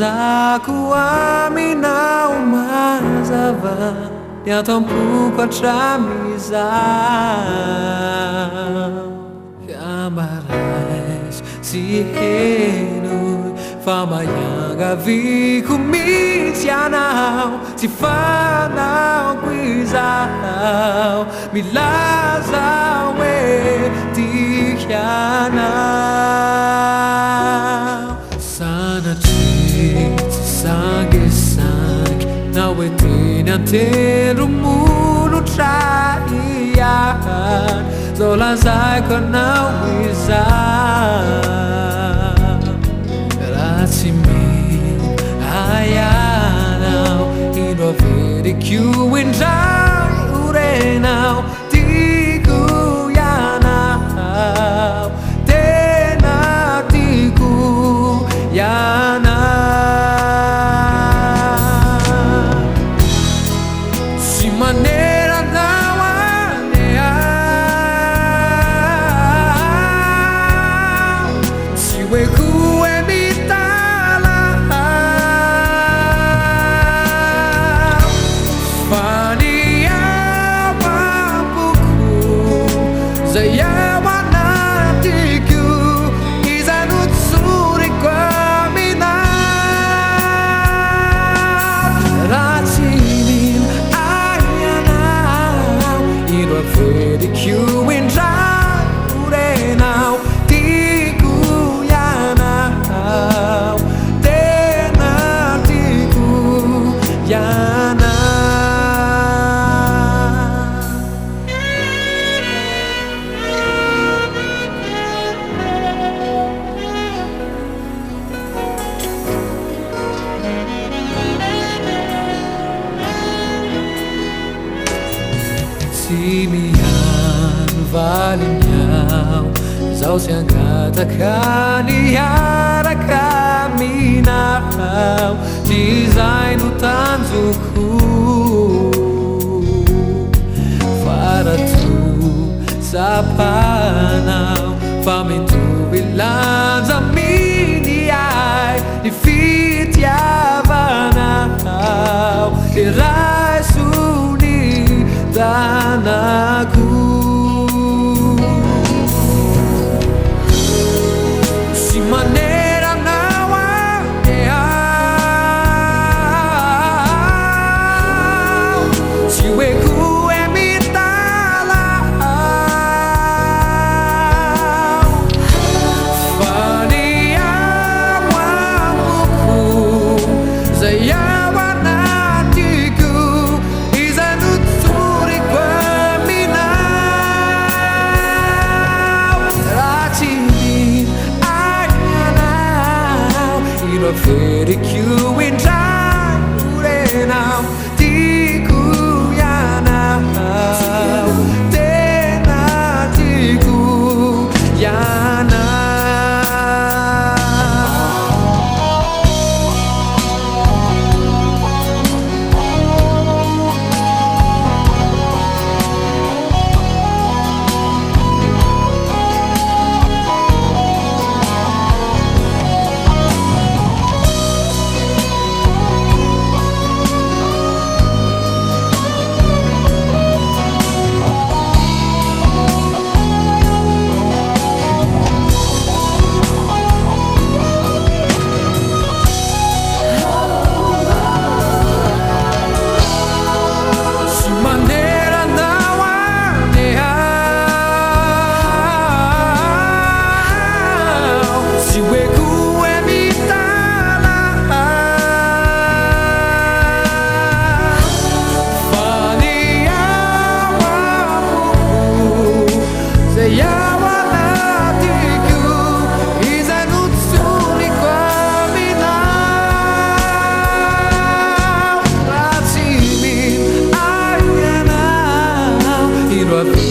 zakuamina umazava yatampuko tramizao Kamarais si henui famayanga vikumityanao si fanao guizao milazao etikianao sana sangue nawe tinantero mundo traian zolazai kanao guizao Ratimi ayanao ino vede kiuendrai urenao tiku yanao tena tiku yanao si maneira não anear si weku Simian valinhau Zau se angata kaniara caminau Dizai no tanzuku Para tu sapanau Famintu bilanza mini ai Di fitiavanau Irai suni danaku si maneira não anear si weku emitalao fania wamuku zayawanatiku Fede kiuendrai urenao tiku yanao tena tiku yanao What